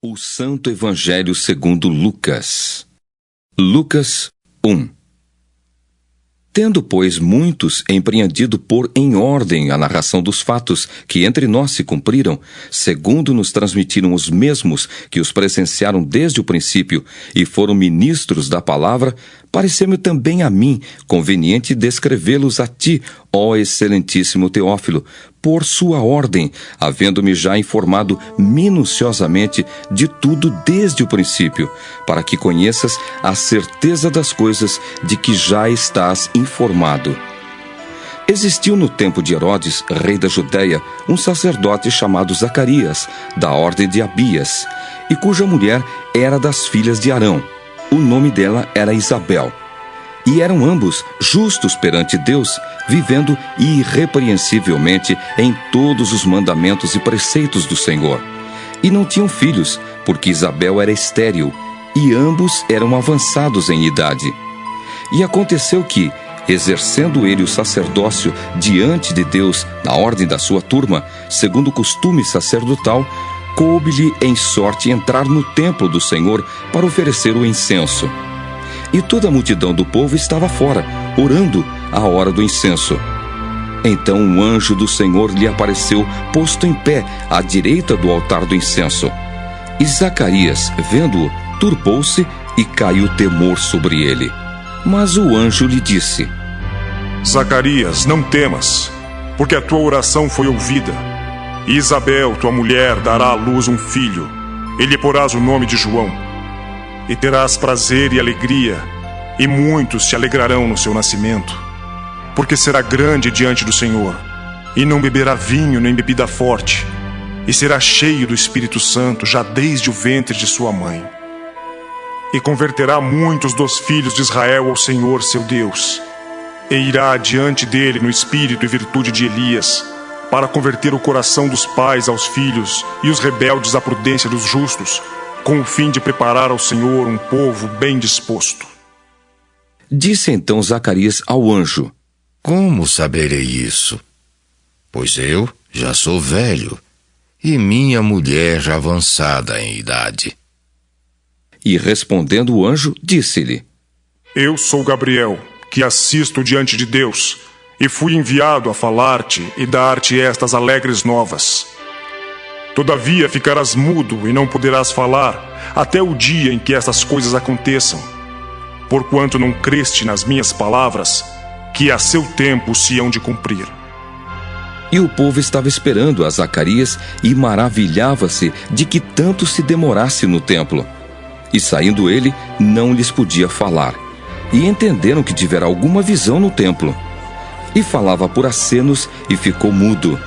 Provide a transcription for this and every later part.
O Santo Evangelho segundo Lucas. Lucas 1. Tendo, pois, muitos empreendido pôr em ordem a narração dos fatos que entre nós se cumpriram, segundo nos transmitiram os mesmos que os presenciaram desde o princípio e foram ministros da palavra, pareceu-me também a mim conveniente descrevê-los a ti, ó excelentíssimo Teófilo, por sua ordem, havendo-me já informado minuciosamente de tudo desde o princípio, para que conheças a certeza das coisas de que já estás informado. Existiu no tempo de Herodes, rei da Judéia, um sacerdote chamado Zacarias, da ordem de Abias, e cuja mulher era das filhas de Arão. O nome dela era Isabel. E eram ambos justos perante Deus, vivendo irrepreensivelmente em todos os mandamentos e preceitos do Senhor. E não tinham filhos, porque Isabel era estéril, e ambos eram avançados em idade. E aconteceu que, exercendo ele o sacerdócio diante de Deus na ordem da sua turma, segundo o costume sacerdotal, coube-lhe em sorte entrar no templo do Senhor para oferecer o incenso. E toda a multidão do povo estava fora, orando à hora do incenso. Então um anjo do Senhor lhe apareceu, posto em pé, à direita do altar do incenso. E Zacarias, vendo-o, turbou-se e caiu temor sobre ele. Mas o anjo lhe disse: Zacarias, não temas, porque a tua oração foi ouvida. E Isabel, tua mulher, dará à luz um filho, e lhe porás o nome de João. E terás prazer e alegria, e muitos se alegrarão no seu nascimento, porque será grande diante do Senhor, e não beberá vinho nem bebida forte, e será cheio do Espírito Santo já desde o ventre de sua mãe. E converterá muitos dos filhos de Israel ao Senhor seu Deus, e irá diante dele no espírito e virtude de Elias, para converter o coração dos pais aos filhos e os rebeldes à prudência dos justos, com o fim de preparar ao Senhor um povo bem disposto. Disse então Zacarias ao anjo: Como saberei isso? Pois eu já sou velho, e minha mulher já avançada em idade. E respondendo o anjo, disse-lhe: Eu sou Gabriel, que assisto diante de Deus, e fui enviado a falar-te e dar-te estas alegres novas. Todavia ficarás mudo e não poderás falar, até o dia em que estas coisas aconteçam, porquanto não creste nas minhas palavras, que a seu tempo se hão de cumprir. E o povo estava esperando a Zacarias e maravilhava-se de que tanto se demorasse no templo. E saindo ele, não lhes podia falar. E entenderam que tivera alguma visão no templo. E falava por acenos e ficou mudo.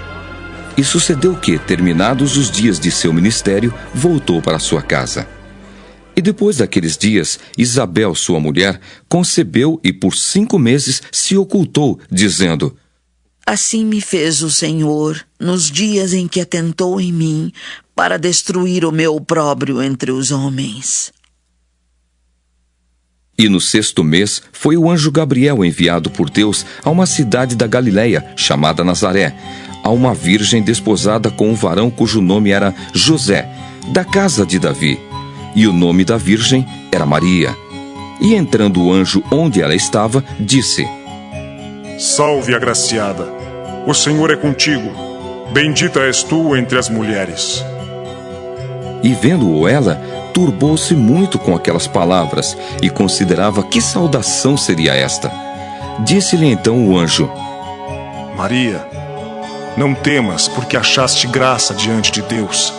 E sucedeu que, terminados os dias de seu ministério, voltou para sua casa. E depois daqueles dias, Isabel, sua mulher, concebeu e por 5 meses se ocultou, dizendo: Assim me fez o Senhor nos dias em que atentou em mim para destruir o meu opróbrio entre os homens. E no 6º mês foi o anjo Gabriel enviado por Deus a uma cidade da Galileia, chamada Nazaré, a uma virgem desposada com um varão cujo nome era José, da casa de Davi. E o nome da virgem era Maria. E entrando o anjo onde ela estava, disse: Salve, agraciada, o Senhor é contigo, bendita és tu entre as mulheres. E vendo-o ela, turbou-se muito com aquelas palavras, e considerava que saudação seria esta. Disse-lhe então o anjo: Maria, não temas, porque achaste graça diante de Deus.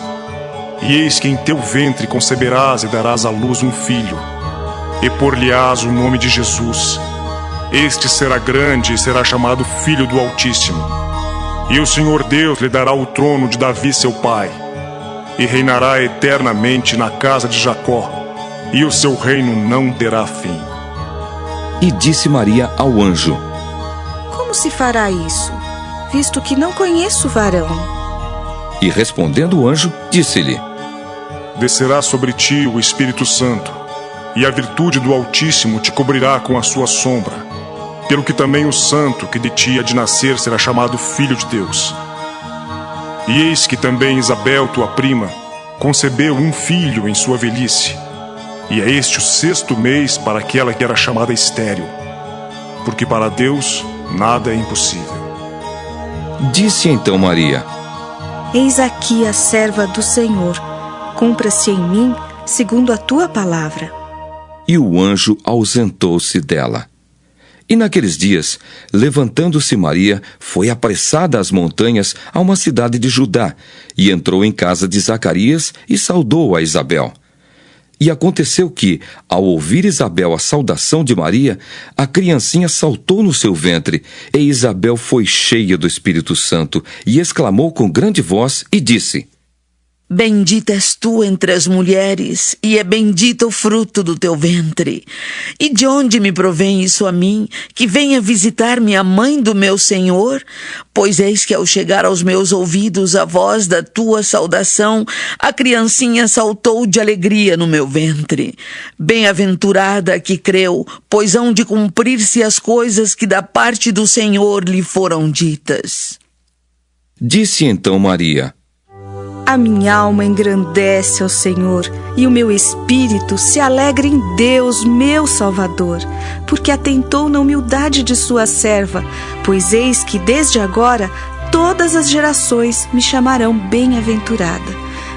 E eis que em teu ventre conceberás e darás à luz um filho, e por-lhe-ás o nome de Jesus. Este será grande e será chamado Filho do Altíssimo. E o Senhor Deus lhe dará o trono de Davi seu pai, e reinará eternamente na casa de Jacó, e o seu reino não terá fim. E disse Maria ao anjo: Como se fará isso, visto que não conheço varão? E respondendo o anjo, disse-lhe: Descerá sobre ti o Espírito Santo, e a virtude do Altíssimo te cobrirá com a sua sombra, pelo que também o santo que de ti há de nascer será chamado Filho de Deus. E eis que também Isabel, tua prima, concebeu um filho em sua velhice, e é este o 6º mês para aquela que era chamada estéril, porque para Deus nada é impossível. Disse então Maria: Eis aqui a serva do Senhor. Cumpra-se em mim segundo a tua palavra. E o anjo ausentou-se dela. E naqueles dias, levantando-se Maria, foi apressada às montanhas a uma cidade de Judá, e entrou em casa de Zacarias e saudou a Isabel. E aconteceu que, ao ouvir Isabel a saudação de Maria, a criancinha saltou no seu ventre, e Isabel foi cheia do Espírito Santo, e exclamou com grande voz e disse: Bendita és tu entre as mulheres, e é bendito o fruto do teu ventre. E de onde me provém isso a mim, que venha visitar-me a mãe do meu Senhor? Pois eis que ao chegar aos meus ouvidos a voz da tua saudação, a criancinha saltou de alegria no meu ventre. Bem-aventurada a que creu, pois hão de cumprir-se as coisas que da parte do Senhor lhe foram ditas. Disse então Maria: A minha alma engrandece ao Senhor, e o meu espírito se alegra em Deus, meu Salvador, porque atentou na humildade de sua serva, pois eis que desde agora todas as gerações me chamarão bem-aventurada,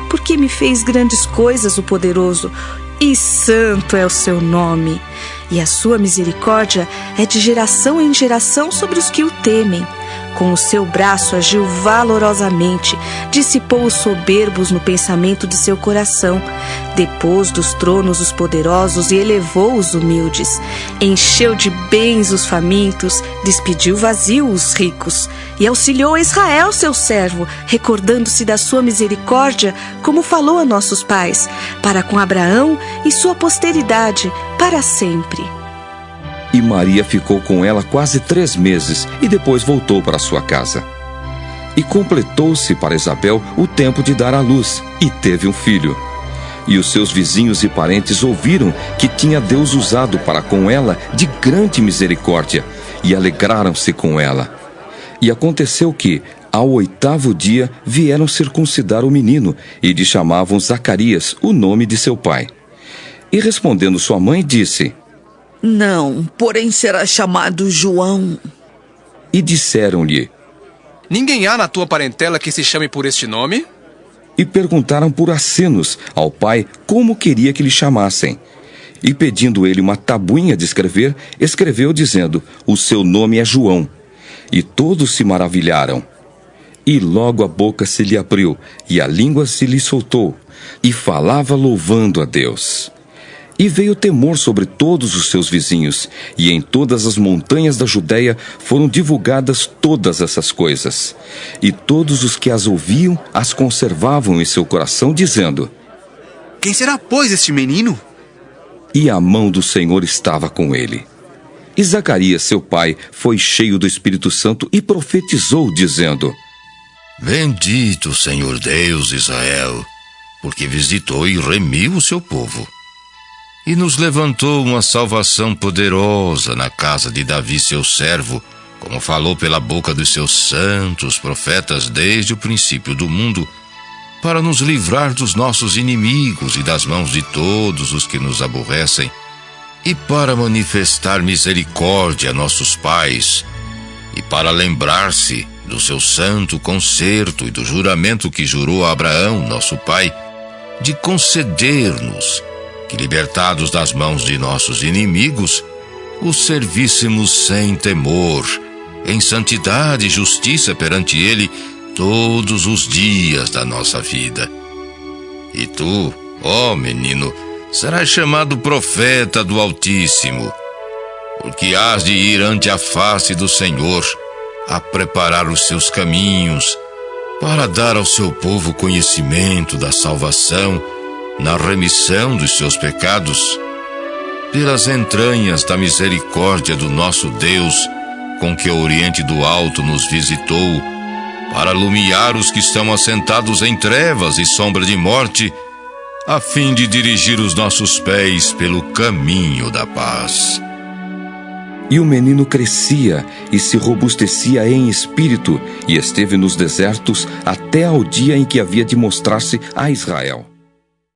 porque me fez grandes coisas o poderoso, e santo é o seu nome. E a sua misericórdia é de geração em geração sobre os que o temem. Com o seu braço agiu valorosamente, dissipou os soberbos no pensamento de seu coração, depôs dos tronos os poderosos e elevou os humildes, encheu de bens os famintos, despediu vazio os ricos, e auxiliou a Israel, seu servo, recordando-se da sua misericórdia, como falou a nossos pais, para com Abraão e sua posteridade, para sempre. E Maria ficou com ela quase 3 meses e depois voltou para sua casa. E completou-se para Isabel o tempo de dar à luz, e teve um filho. E os seus vizinhos e parentes ouviram que tinha Deus usado para com ela de grande misericórdia, e alegraram-se com ela. E aconteceu que, ao 8º dia, vieram circuncidar o menino, e lhe chamavam Zacarias, o nome de seu pai. E respondendo sua mãe, disse: Não, porém será chamado João. E disseram-lhe: Ninguém há na tua parentela que se chame por este nome? E perguntaram por acenos ao pai como queria que lhe chamassem. E pedindo ele uma tabuinha de escrever, escreveu dizendo: O seu nome é João. E todos se maravilharam. E logo a boca se lhe abriu, e a língua se lhe soltou, e falava louvando a Deus. E veio temor sobre todos os seus vizinhos, e em todas as montanhas da Judéia foram divulgadas todas essas coisas. E todos os que as ouviam as conservavam em seu coração, dizendo: Quem será, pois, este menino? E a mão do Senhor estava com ele. E Zacarias, seu pai, foi cheio do Espírito Santo e profetizou, dizendo: Bendito o Senhor Deus de Israel, porque visitou e remiu o seu povo. E nos levantou uma salvação poderosa na casa de Davi, seu servo, como falou pela boca dos seus santos profetas desde o princípio do mundo, para nos livrar dos nossos inimigos e das mãos de todos os que nos aborrecem, e para manifestar misericórdia a nossos pais, e para lembrar-se do seu santo concerto e do juramento que jurou a Abraão, nosso pai, de conceder-nos que, libertados das mãos de nossos inimigos, os servíssemos sem temor, em santidade e justiça perante Ele todos os dias da nossa vida. E tu, ó menino, serás chamado profeta do Altíssimo, porque hás de ir ante a face do Senhor, a preparar os seus caminhos, para dar ao seu povo conhecimento da salvação, na remissão dos seus pecados, pelas entranhas da misericórdia do nosso Deus, com que o Oriente do Alto nos visitou, para alumiar os que estão assentados em trevas e sombra de morte, a fim de dirigir os nossos pés pelo caminho da paz. E o menino crescia e se robustecia em espírito, e esteve nos desertos até ao dia em que havia de mostrar-se a Israel.